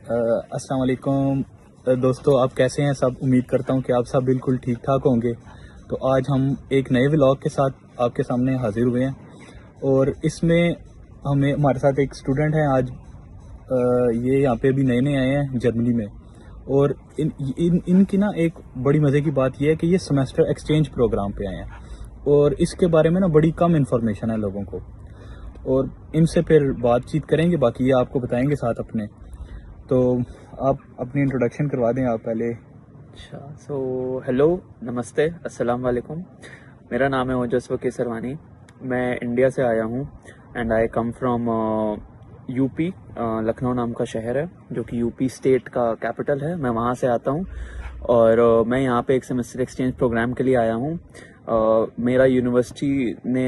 अस्सलाम वालेकुम दोस्तों, आप कैसे हैं सब। उम्मीद करता हूं कि आप सब बिल्कुल ठीक ठाक होंगे। तो आज हम एक नए व्लॉग के साथ आपके सामने हाजिर हुए हैं और इसमें हमारे साथ एक स्टूडेंट हैं आज। ये यहाँ पे अभी नए नए आए हैं जर्मनी में। और इनकी ना एक बड़ी मज़े की बात यह है कि ये सेमेस्टर एक्सचेंज प्रोग्राम पे आए हैं और इसके बारे में ना बड़ी कम इन्फॉर्मेशन है लोगों को। और इनसे फिर बातचीत करेंगे, बाकी ये आपको बताएंगे साथ अपने। तो आप अपनी इंट्रोडक्शन करवा दें आप पहले। अच्छा, सो हेलो, नमस्ते, अस्सलाम वालेकुम। मेरा नाम है ओजस्व केसरवानी। मैं इंडिया से आया हूँ and I come from UP. Lucknow नाम का शहर है जो कि यूपी स्टेट का कैपिटल है। मैं वहाँ से आता हूँ और मैं यहाँ पे एक सेमेस्टर एक्सचेंज प्रोग्राम के लिए आया हूँ। मेरा यूनिवर्सिटी ने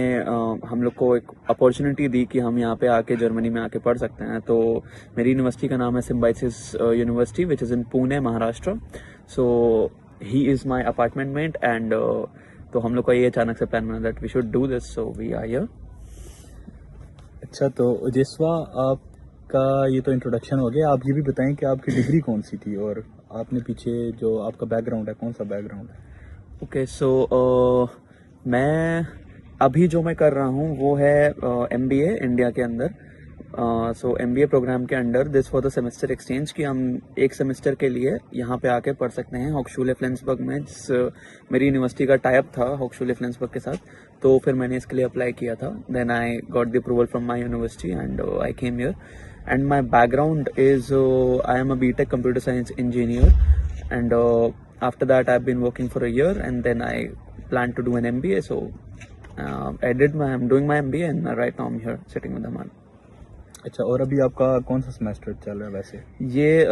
हम लोग को एक अपॉर्चुनिटी दी कि हम यहाँ पे आके जर्मनी में आके पढ़ सकते हैं। तो मेरी यूनिवर्सिटी का नाम है Symbiosis university which is in Pune, Maharashtra. So he is my apartment mate and तो हम लोग का ये अचानक से प्लान बना that we should do this, so we are here. अच्छा, तो जिसवा आपका ये तो इंट्रोडक्शन हो गया। आप ये भी बताएं कि आपकी डिग्री कौन सी थी और आपने पीछे जो आपका बैकग्राउंड है कौन सा बैकग्राउंड है। ओके, सो मैं अभी जो मैं कर रहा हूँ वो है MBA इंडिया के अंदर। सो MBA प्रोग्राम के under this for the semester exchange कि हम एक सेमेस्टर के लिए यहाँ पे आके पढ़ सकते हैं हॉक्सचुले फ्लेंसबर्ग में। जिस मेरी यूनिवर्सिटी का टाइप था हॉक्सचुले फ्लेंसबर्ग के साथ, तो फिर मैंने इसके लिए अप्लाई किया था। Then I got the approval from my university and I came here. And my background is I am a BTech computer science engineer and after that I've been working for a year and then I plan to do an MBA. So I'm doing my MBA and right now I'm here sitting with Aman. अच्छा, और अभी आपका कौन सा semester चल रहा है वैसे। ये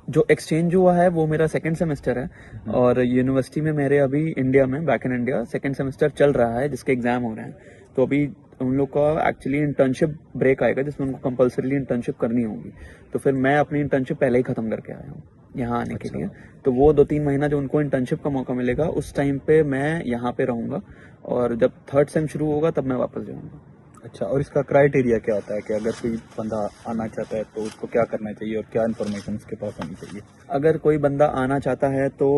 जो एक्सचेंज हुआ है वो मेरा सेकंड सेमेस्टर है और यूनिवर्सिटी में मेरे अभी इंडिया में back in India second semester चल रहा है जिसके एग्जाम हो रहे हैं। तो अभी उन लोग का एक्चुअली इंटर्नशिप ब्रेक आएगा जिसमें उनको कंपल्सरीली इंटर्नशिप करनी होगी। तो फिर मैं अपनी इंटर्नशिप पहले ही खत्म करके आया हूँ यहाँ आने के लिए। तो वो 2-3 महीना जो उनको इंटर्नशिप का मौका मिलेगा उस टाइम पे मैं यहाँ पे रहूँगा और जब थर्ड सेम शुरू होगा तब मैं वापस जाऊँगा। अच्छा, और इसका क्राइटेरिया क्या होता है कि अगर कोई बंदा आना चाहता है तो उसको क्या करना चाहिए और क्या इन्फॉर्मेशन उसके पास होनी चाहिए। अगर कोई बंदा आना चाहता है तो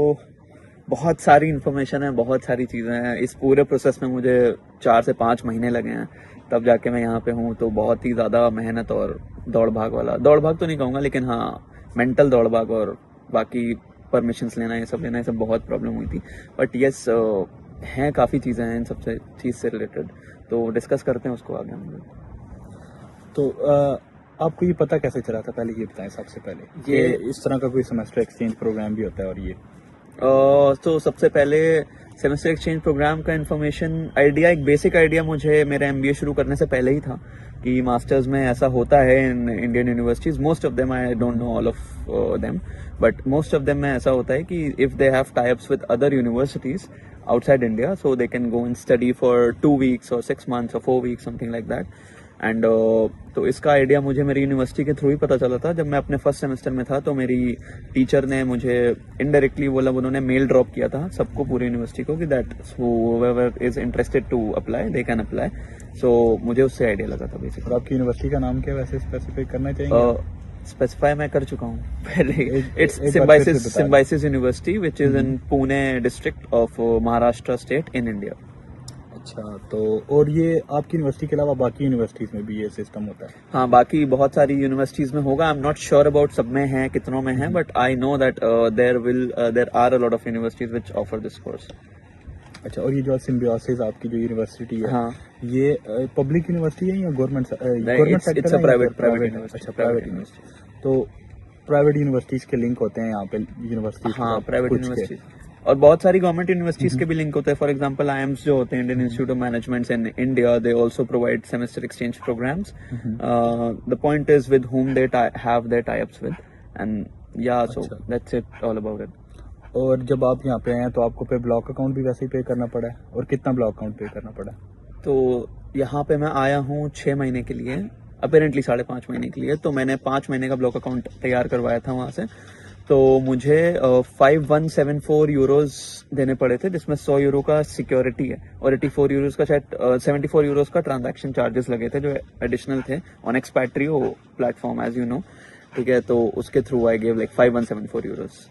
बहुत सारी इन्फॉर्मेशन है, बहुत सारी चीज़ें हैं। इस पूरे प्रोसेस में मुझे 4 से 5 महीने लगे हैं तब जाके मैं यहाँ पे हूँ। तो बहुत ही ज़्यादा मेहनत और दौड़ भाग तो नहीं कहूँगा, लेकिन हाँ मेंटल दौड़ भाग और बाकी परमिशंस लेना, ये सब बहुत प्रॉब्लम हुई थी। बट यस, हैं काफ़ी चीज़ें हैं इन सबसे चीज़ से रिलेटेड, तो डिस्कस करते हैं उसको आगे हम लोग। तो आपको ये पता कैसे चला था, पहले ये बताएं सबसे पहले। ये इस तरह का कोई सेमेस्टर एक्सचेंज प्रोग्राम भी होता है और ये तो सबसे पहले सेमेस्टर एक्सचेंज प्रोग्राम का इन्फॉर्मेशन आइडिया, एक बेसिक आइडिया मुझे मेरे MBA शुरू करने से पहले ही था कि मास्टर्स में ऐसा होता है in Indian universities. Most of them, I don't know all of them, but most of them में ऐसा होता है कि if they have types with other universities outside India, so they can go and study for 2 weeks or 6 months or 4 weeks, something like that. And तो इसका idea मुझे मेरी university के थ्रू ही पता चला था। जब मैं अपने फर्स्ट सेमेस्टर में था तो मेरी टीचर ने मुझे इनडायरेक्टली बोला, उन्होंने मेल ड्रॉप किया था सबको, पूरी यूनिवर्सिटी को, कि that whoever is interested to apply they can apply. सो मुझे उससे आइडिया लगा था बेसिकली। और आपकी यूनिवर्सिटी का नाम क्या है वैसे, स्पेसिफिक करना चाहिए। स्पेसिफाई मैं कर चुका हूँ पहले। इट्स एक बार फिर से बता symbiosis university which is in Pune district of Maharashtra state in India. अच्छा, तो और ये आपकी यूनिवर्सिटी के अलावा बाकी यूनिवर्सिटीज में भी ये सिस्टम होता है। हाँ, बाकी बहुत सारी यूनिवर्सिटीज में होगा। I am not sure about सब में है, कितनों में है, but I know that there are a lot of universities which offer this course. अच्छा, और ये जो सिम्बायोसिस आपकी जो यूनिवर्सिटी है, हाँ, ये पब्लिक यूनिवर्सिटी है या government it's a private university. अच्छा, प्राइवेट यूनिवर्सिटी। तो प्राइवेट यूनिवर्सिटीज के लिंक होते हैं यहाँ पे यूनिवर्सिटीज। हाँ, प्राइवेट यूनिवर्सिटीज और बहुत सारी गवर्नमेंट यूनिवर्सिटीज के भी लिंक होते हैं। फॉर एग्जांपल IIMS जो होते हैं, Indian institute of management in India, they also provide semester exchange programs. The point is with whom they have their tie-ups with, and yeah, so that's it all about it. और जब आप यहाँ पे आए हैं तो आपको पे ब्लॉक अकाउंट भी वैसे ही पे करना पड़ा है, और कितना ब्लॉक अकाउंट पे करना पड़ा? तो यहाँ पे मैं आया हूँ 6 महीने के लिए, अपेरेंटली 5.5 महीने के लिए। तो मैंने 5 महीने का ब्लॉक अकाउंट तैयार करवाया था वहाँ से। तो मुझे 5174 यूरोज देने पड़े थे, जिसमें 100 यूरो का सिक्योरिटी है और 84 यूरोज का शायद 74 यूरोज का ट्रांजैक्शन चार्जेस लगे थे जो एडिशनल थे on Expatrio platform, as you know. ठीक है, तो उसके through I give like 5174 euros.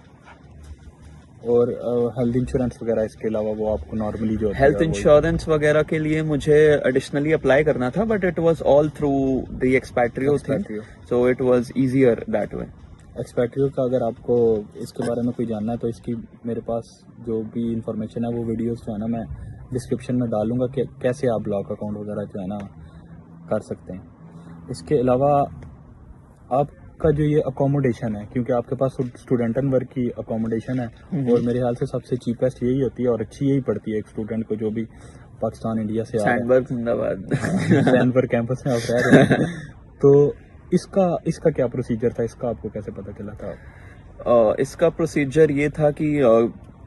और हेल्थ इंश्योरेंस वगैरह इसके अलावा वो आपको नॉर्मली जो होता है, हेल्थ वो- इंश्योरेंस वगैरह के लिए मुझे एडिशनली अप्लाई करना था, but it was all through the Expatrio thing, Expatrio। So it was easier that way. Expatrio का अगर आपको इसके बारे में कोई जानना है तो इसकी मेरे पास जो भी इंफॉर्मेशन है वो वीडियोस जो है ना मैं डिस्क्रिप्शन में डालूंगा कि कैसे आप ब्लॉक अकाउंट वगैरह जो है ना कर सकते हैं। इसके अलावा आपका जो ये अकोमोडेशन है, क्योंकि आपके पास स्टूडेंट एंड वर्क की अकोमोडेशन है और मेरे ख्याल से सबसे चीपेस्ट यही होती है और अच्छी यही पड़ती है एक स्टूडेंट को जो भी पाकिस्तान इंडिया से आ रहा है। सैंडबर्ग जिंदाबाद। सैंडबर्ग कैंपस में आप रह रहे हैं। तो इसका क्या प्रोसीजर था, इसका आपको कैसे पता चला था? इसका प्रोसीजर ये था कि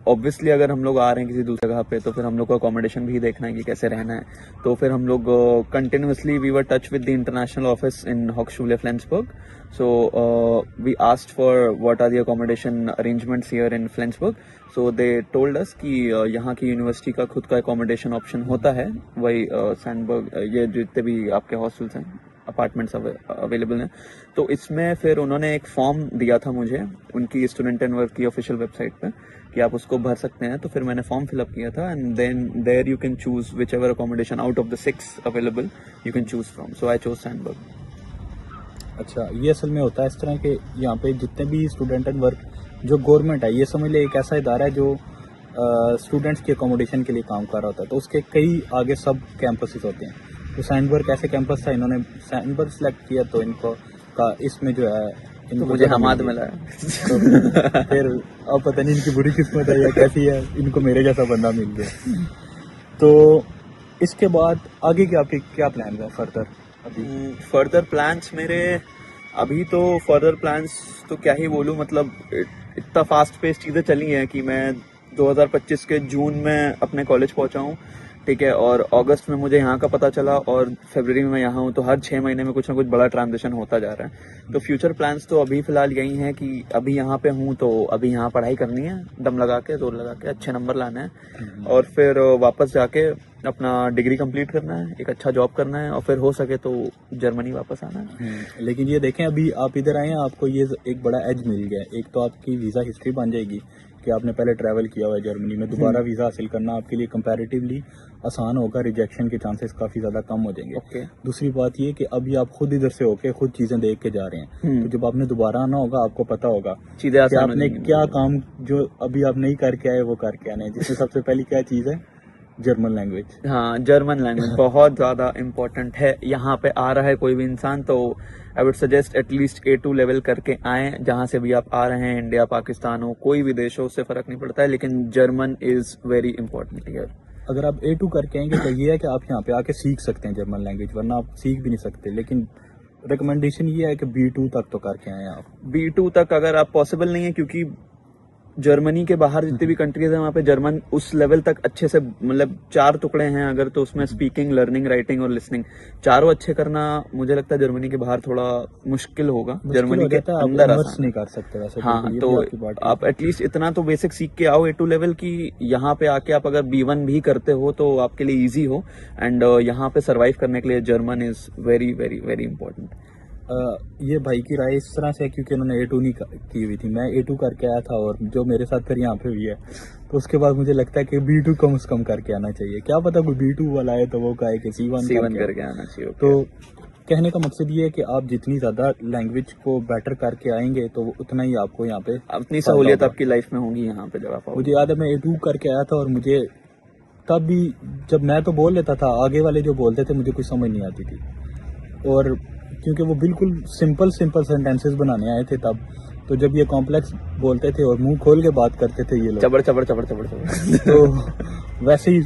ऑब्वियसली अगर हम लोग आ रहे हैं किसी दूसरी जगह पे तो फिर हम लोग को अकोमोडेशन भी देखना है कि कैसे रहना है। तो फिर हम लोग continuously we were touch with the international office in हॉक्सशूले Flensburg, so we asked for what are the accommodation arrangements here in Flensburg. So they told us कि यहाँ की यूनिवर्सिटी का खुद का अकोमोडेशन ऑप्शन होता है, वही सैंडबर्ग ये जितने भी आपके हॉस्टल्स हैं अपार्टमेंट्स अवेलेबल हैं। तो इसमें फिर उन्होंने एक फॉर्म दिया था मुझे उनकी स्टूडेंट एंड वर्क की ऑफिशियल वेबसाइट पे कि आप उसको भर सकते हैं। तो फिर मैंने फॉर्म फिलअप किया था and then there you can choose whichever accommodation out of the 6 available you can choose from, so I chose Sandberg. अच्छा, ये असल में होता है इस तरह के यहाँ पे जितने भी स्टूडेंट एंड वर्क जो गवर्नमेंट है, ये समझ ले एक ऐसा इदारा है जो स्टूडेंट्स की अकोमोडेशन के लिए काम कर रहा होता है, तो उसके कई आगे सब कैंपसेस होते हैं। तो सैंडबर्ग ऐसे कैंपस था, इन्होंने सैंडबर्ग सेलेक्ट किया तो इनको का इसमें जो है तो इनको मुझे जगह हमाद मिल मिला गई। है। तो फिर अब पता नहीं इनकी बुरी किस्मत है या कैसी है, इनको मेरे जैसा बंदा मिल गया। तो इसके बाद आगे के आपके क्या प्लान है फर्दर? अभी फर्दर प्लान्स मेरे अभी तो फर्दर प्लान्स तो क्या ही बोलूं, मतलब इतना फास्ट पेस चीज़ें चली हैं कि मैं 2025 के जून में अपने कॉलेज पहुंचा हूं, ठीक है, और अगस्त में मुझे यहाँ का पता चला और फरवरी में मैं यहाँ हूँ, तो हर 6 महीने में कुछ ना कुछ बड़ा ट्रांजिशन होता जा रहा है। तो फ्यूचर प्लान्स तो अभी फिलहाल यही हैं कि अभी यहाँ पे हूँ तो अभी यहाँ पढ़ाई करनी है, दम लगा के जोर लगा के अच्छे नंबर लाने हैं और फिर वापस जाके अपना डिग्री कंप्लीट करना है, एक अच्छा जॉब करना है और फिर हो सके तो जर्मनी वापस आना है। लेकिन ये देखें अभी आप इधर आए हैं, आपको ये एक बड़ा एज मिल गया है। एक तो आपकी वीज़ा हिस्ट्री बन जाएगी कि आपने पहले ट्रैवल किया हुआ है जर्मनी में, दोबारा वीज़ा हासिल करना आपके लिए कंपैरेटिवली आसान होगा, रिजेक्शन के चांसेस काफ़ी ज़्यादा कम हो जाएंगे। ओके। दूसरी बात ये कि अभी आप खुद इधर से होके खुद चीज़ें देख के जा रहे हैं, तो जब आपने दोबारा आना होगा आपको पता होगा चीजें कि आसान हो आपने जाएंगी। क्या काम जो अभी आप नहीं करके आए वो करके आने हैं, जिसमें सबसे पहली क्या चीज़ है? German language. हाँ, जर्मन लैंग्वेज बहुत ज़्यादा इम्पोर्टेंट है। यहाँ पे आ रहा है कोई भी इंसान तो I would suggest at least A2 level करके आए, जहाँ से भी आप आ रहे हैं, इंडिया पाकिस्तान हो कोई भी देश हो उससे फ़र्क नहीं पड़ता है, लेकिन German is very important here. अगर आप A2 करके आएंगे तो ये है कि आप यहाँ पे आके सीख सकते हैं जर्मन लैंग्वेज, वरना आप सीख भी नहीं सकते। लेकिन रिकमेंडेशन ये है कि B2 तक तो करके आए आप। B2 तक अगर आप पॉसिबल नहीं है, क्योंकि जर्मनी के बाहर जितनी भी कंट्रीज है वहाँ पे जर्मन उस लेवल तक अच्छे से, मतलब 4 टुकड़े हैं अगर, तो उसमें स्पीकिंग, लर्निंग, राइटिंग और लिसनिंग चारों अच्छे करना मुझे लगता है जर्मनी के बाहर थोड़ा मुश्किल होगा। जर्मनी के अंदर आसान नहीं कर सकते वैसे। हाँ, बिल्कुल, ये तो भी आपकी बात ठीक आप एटलीस्ट इतना तो बेसिक सीख के आओ A2 लेवल की, यहाँ पे आके आप अगर B1 भी करते हो तो आपके लिए इजी हो एंड यहाँ पे सरवाइव करने के लिए German is very very very important. ये भाई की राय इस तरह से है क्योंकि उन्होंने A2 नहीं की हुई थी, मैं A2 करके आया था और जो मेरे साथ फिर यहाँ पे हुई है, तो उसके बाद मुझे लगता है कि B2 कम से कम करके आना चाहिए। क्या पता कोई B2 वाला है तो वो कहे कि C1 करके आना चाहिए। तो कहने का मकसद ये है कि आप जितनी ज्यादा लैंग्वेज को बेटर करके आएंगे तो उतना ही आपको यहाँ पे अपनी सहूलियत आपकी लाइफ में होगी यहाँ पे जब आप आओगे। मुझे याद है मैं A2 करके आया था और मुझे तब भी जब मैं तो बोल लेता था, आगे वाले जो बोलते थे मुझे कुछ समझ नहीं आती थी, और क्योंकि वो बिल्कुल सिंपल सेंटेंसेस बनाने आए थे तब, तो जब ये कॉम्प्लेक्स बोलते थे और मुंह खोल के बात करते थे ये लोग, चबड़ चबड़ चबड़ चबड़ चबड़ तो वैसे ही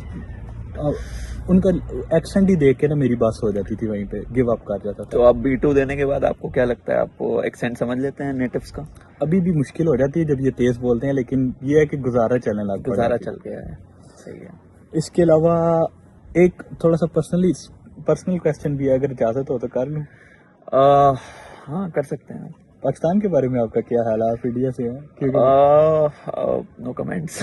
उनका एक्सेंट ही देख के ना मेरी बात हो जाती थी, वहीं पे गिव अप कर जाता था। तो आप B2 देने के बाद आपको क्या लगता है, आपको एक्सेंट समझ लेते हैं नेटिव्स का? अभी भी मुश्किल हो जाती है जब ये तेज बोलते हैं, लेकिन ये है कि गुजारा चलने लग पड़ा, गुजारा चल गया है। सही है। इसके अलावा एक थोड़ा सा पर्सनल क्वेश्चन भी है, अगर इजाजत हो तो कर लूं? हाँ, कर सकते हैं। पाकिस्तान के बारे में आपका क्या हाल है? आप इंडिया से हैं? No comments.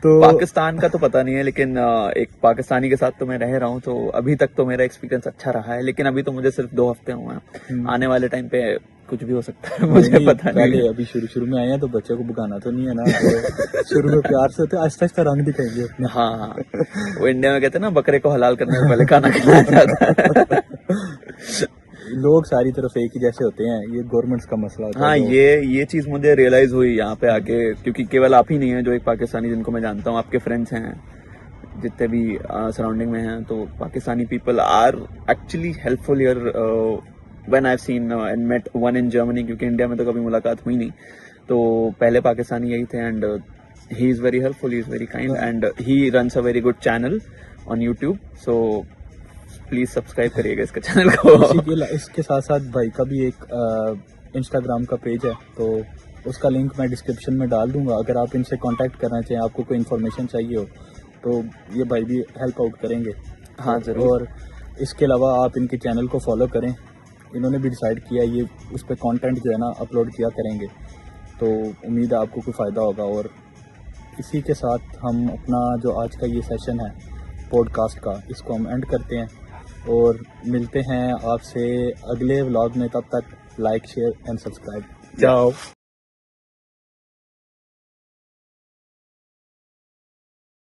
तो पाकिस्तान का तो पता नहीं है, लेकिन एक पाकिस्तानी के साथ तो मैं रह रहा हूँ, तो अभी तक तो मेरा एक्सपीरियंस अच्छा रहा है। लेकिन अभी तो मुझे सिर्फ 2 हफ्ते हुए हैं, आने वाले टाइम पे कुछ भी हो सकता है, मुझे नहीं, पता नहीं पहले है। अभी शुरू में आए हैं तो बच्चे को भगाना तो नहीं है ना, तो शुरू में प्यार से होते आहिस्ता आहिस्ता रंग दिखाएंगे अपने। हाँ हाँ, वो इंडिया में कहते हैं ना, बकरे को हलाल करने से पहले खाना खिलाया जाता है। लोग सारी तरफ एक ही जैसे होते हैं, ये गवर्नमेंट का मसला होता हाँ, है। तो ये चीज मुझे रियलाइज हुई यहाँ पे आके, क्योंकि केवल आप ही नहीं है जो एक पाकिस्तानी जिनको मैं जानता हूँ, आपके फ्रेंड्स हैं जितने भी सराउंडिंग में हैं, तो Pakistani people are actually helpful here when I have seen and met one in Germany, क्योंकि इंडिया में तो कभी मुलाकात हुई नहीं। तो पहले पाकिस्तानी यही थे, and he is very helpful, he is very kind, and he runs a very good channel on YouTube, so please subscribe करिएगा इसका चैनल को। इसके साथ साथ भाई का भी एक इंस्टाग्राम का पेज है, तो उसका लिंक मैं डिस्क्रिप्शन में डाल दूंगा। अगर आप इनसे कांटेक्ट करना चाहें, आपको कोई इन्फॉर्मेशन चाहिए हो, तो ये भाई भी हेल्प आउट करेंगे। हाँ जरूर। और इसके अलावा आप इनके चैनल को फॉलो करें, इन्होंने भी डिसाइड किया ये उस पर कंटेंट जो है ना अपलोड किया करेंगे, तो उम्मीद है आपको कोई फ़ायदा होगा। और इसी के साथ हम अपना जो आज का ये सेशन है पॉडकास्ट का, इसको हम एंड करते हैं और मिलते हैं आपसे अगले व्लॉग में। तब तक लाइक शेयर एंड सब्सक्राइब। जाओ।